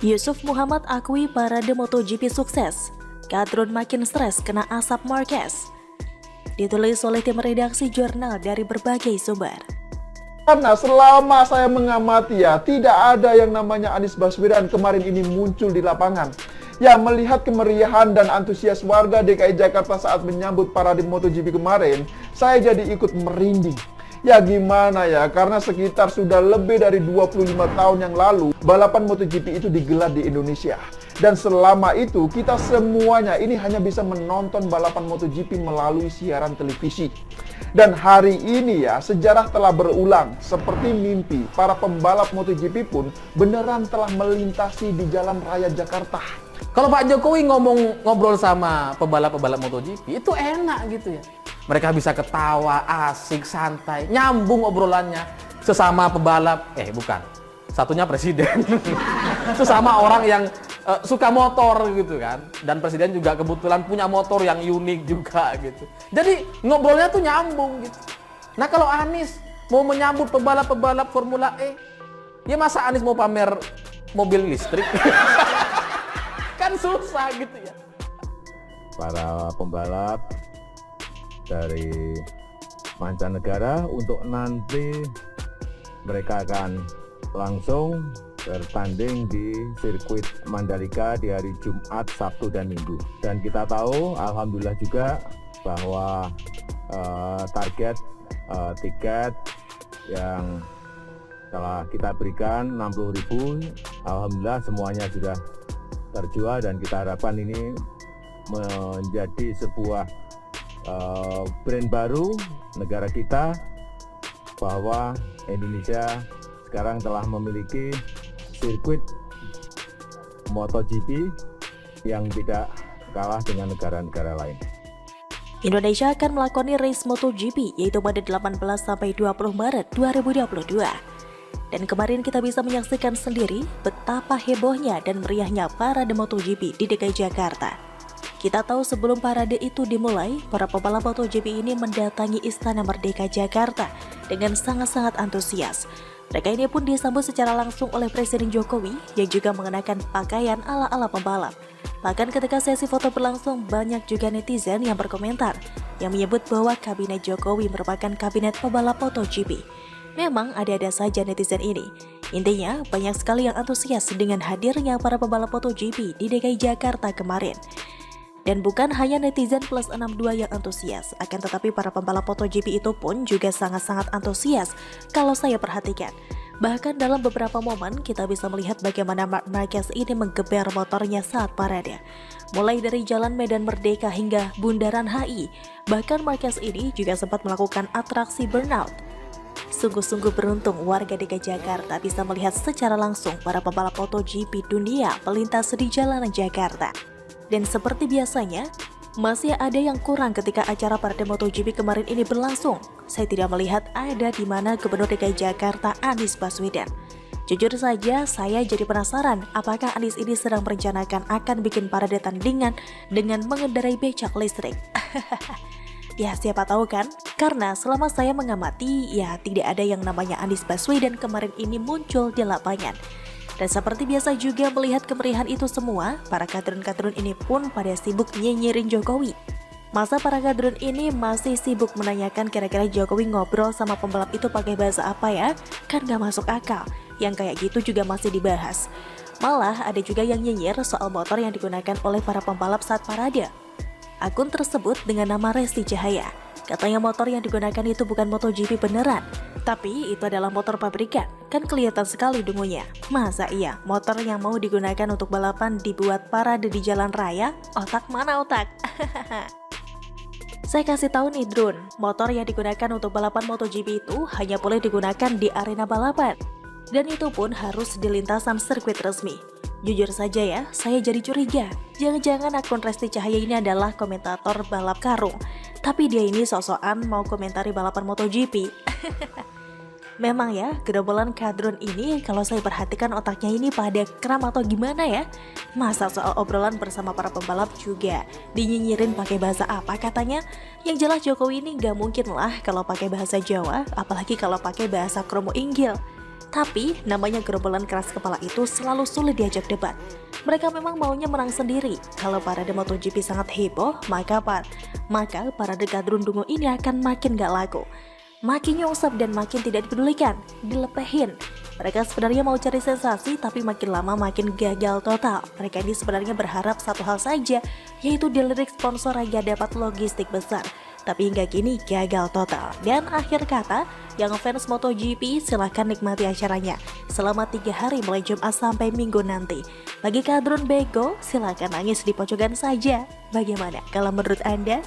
Yusuf Muhammad akui parade MotoGP sukses. Kadrun makin stres kena asap Marquez. Ditulis oleh tim redaksi jurnal dari berbagai sumber. Karena selama saya mengamati ya, tidak ada yang namanya Anies Baswedan kemarin ini muncul di lapangan. Ya, melihat kemeriahan dan antusias warga DKI Jakarta saat menyambut parade MotoGP kemarin, saya jadi ikut merinding. Ya gimana ya, karena sekitar sudah lebih dari 25 tahun yang lalu, balapan MotoGP itu digelar di Indonesia. Dan selama itu, kita semuanya ini hanya bisa menonton balapan MotoGP melalui siaran televisi. Dan hari ini ya, sejarah telah berulang. Seperti mimpi, para pembalap MotoGP pun beneran telah melintasi di jalan raya Jakarta. Kalau Pak Jokowi ngobrol sama pebalap-pebalap MotoGP, itu enak gitu ya. Mereka bisa ketawa, asik, santai, nyambung obrolannya. Sesama pebalap, bukan, satunya presiden. Sesama orang yang suka motor gitu kan. Dan presiden juga kebetulan punya motor yang unik juga gitu. Jadi ngobrolnya tuh nyambung gitu. Nah kalau Anies mau menyambut pebalap-pebalap Formula E, ya masa Anies mau pamer mobil listrik? Kan susah gitu ya. Para pembalap dari mancanegara untuk nanti mereka akan langsung bertanding di sirkuit Mandalika di hari Jumat, Sabtu, dan Minggu. Dan kita tahu, alhamdulillah juga bahwa target tiket yang telah kita berikan 60.000, alhamdulillah semuanya sudah terjual dan kita harapkan ini menjadi sebuah brand baru negara kita bahwa Indonesia sekarang telah memiliki sirkuit MotoGP yang tidak kalah dengan negara-negara lain. Indonesia akan melakoni race MotoGP yaitu pada 18 sampai 20 Maret 2022. Dan kemarin kita bisa menyaksikan sendiri betapa hebohnya dan meriahnya parade MotoGP di DKI Jakarta. Kita tahu sebelum parade itu dimulai, para pembalap MotoGP ini mendatangi Istana Merdeka Jakarta dengan sangat-sangat antusias. Mereka ini pun disambut secara langsung oleh Presiden Jokowi yang juga mengenakan pakaian ala-ala pembalap. Bahkan ketika sesi foto berlangsung, banyak juga netizen yang berkomentar yang menyebut bahwa kabinet Jokowi merupakan kabinet pembalap MotoGP. Memang ada-ada saja netizen ini. Intinya, banyak sekali yang antusias dengan hadirnya para pembalap MotoGP di DKI Jakarta kemarin. Dan bukan hanya netizen plus 62 yang antusias, akan tetapi para pembalap MotoGP itu pun juga sangat-sangat antusias kalau saya perhatikan. Bahkan dalam beberapa momen kita bisa melihat bagaimana Marc Marquez ini menggeber motornya saat parade. Mulai dari Jalan Medan Merdeka hingga Bundaran HI, bahkan Marquez ini juga sempat melakukan atraksi burnout. Sungguh-sungguh beruntung warga DKI Jakarta bisa melihat secara langsung para pembalap MotoGP dunia melintas di jalanan Jakarta. Dan seperti biasanya, masih ada yang kurang ketika acara parade MotoGP kemarin ini berlangsung. Saya tidak melihat ada di mana Gubernur DKI Jakarta Anies Baswedan. Jujur saja, saya jadi penasaran apakah Anies ini sedang merencanakan akan bikin parade tandingan dengan mengendarai becak listrik. Ya siapa tahu kan, karena selama saya mengamati, ya tidak ada yang namanya Anies Baswedan kemarin ini muncul di lapangan. Dan seperti biasa juga melihat kemeriahan itu semua, para kadrun-kadrun ini pun pada sibuk nyinyirin Jokowi. Masa para kadrun ini masih sibuk menanyakan kira-kira Jokowi ngobrol sama pembalap itu pakai bahasa apa ya? Kan gak masuk akal, yang kayak gitu juga masih dibahas. Malah ada juga yang nyinyir soal motor yang digunakan oleh para pembalap saat parade. Akun tersebut dengan nama Resti Cahaya. Katanya motor yang digunakan itu bukan MotoGP beneran, tapi itu adalah motor pabrikan. Kan kelihatan sekali dungunya. Masa iya motor yang mau digunakan untuk balapan dibuat parade di jalan raya? Otak mana otak? Saya kasih tahu nih Drone, motor yang digunakan untuk balapan MotoGP itu hanya boleh digunakan di arena balapan. Dan itu pun harus di lintasan sirkuit resmi. Jujur saja ya, saya jadi curiga. Jangan-jangan akun Resti Cahaya ini adalah komentator balap karung. Tapi dia ini sok-sokan mau komentari balapan MotoGP. Memang ya, gerombolan kadrun ini kalau saya perhatikan otaknya ini pada kram atau gimana ya? Masa soal obrolan bersama para pembalap juga dinyinyirin pakai bahasa apa katanya? Yang jelas Jokowi ini gak mungkin lah kalau pakai bahasa Jawa, apalagi kalau pakai bahasa Kromo Inggil. Tapi namanya gerombolan keras kepala itu selalu sulit diajak debat. Mereka memang maunya menang sendiri. Kalau parade MotoGP sangat heboh, maka parade Gadrun-Dungu ini akan makin gak laku. Makin nyungsep dan makin tidak dipedulikan, dilepehin. Mereka sebenarnya mau cari sensasi, tapi makin lama makin gagal total. Mereka ini sebenarnya berharap satu hal saja, yaitu dilirik sponsor agar dapat logistik besar. Tapi hingga kini gagal total. Dan akhir kata, yang fans MotoGP silahkan nikmati acaranya selama 3 hari mulai Jumat sampai Minggu nanti. Bagi Kadrun bego, silahkan nangis di pojokan saja. Bagaimana kalau menurut Anda?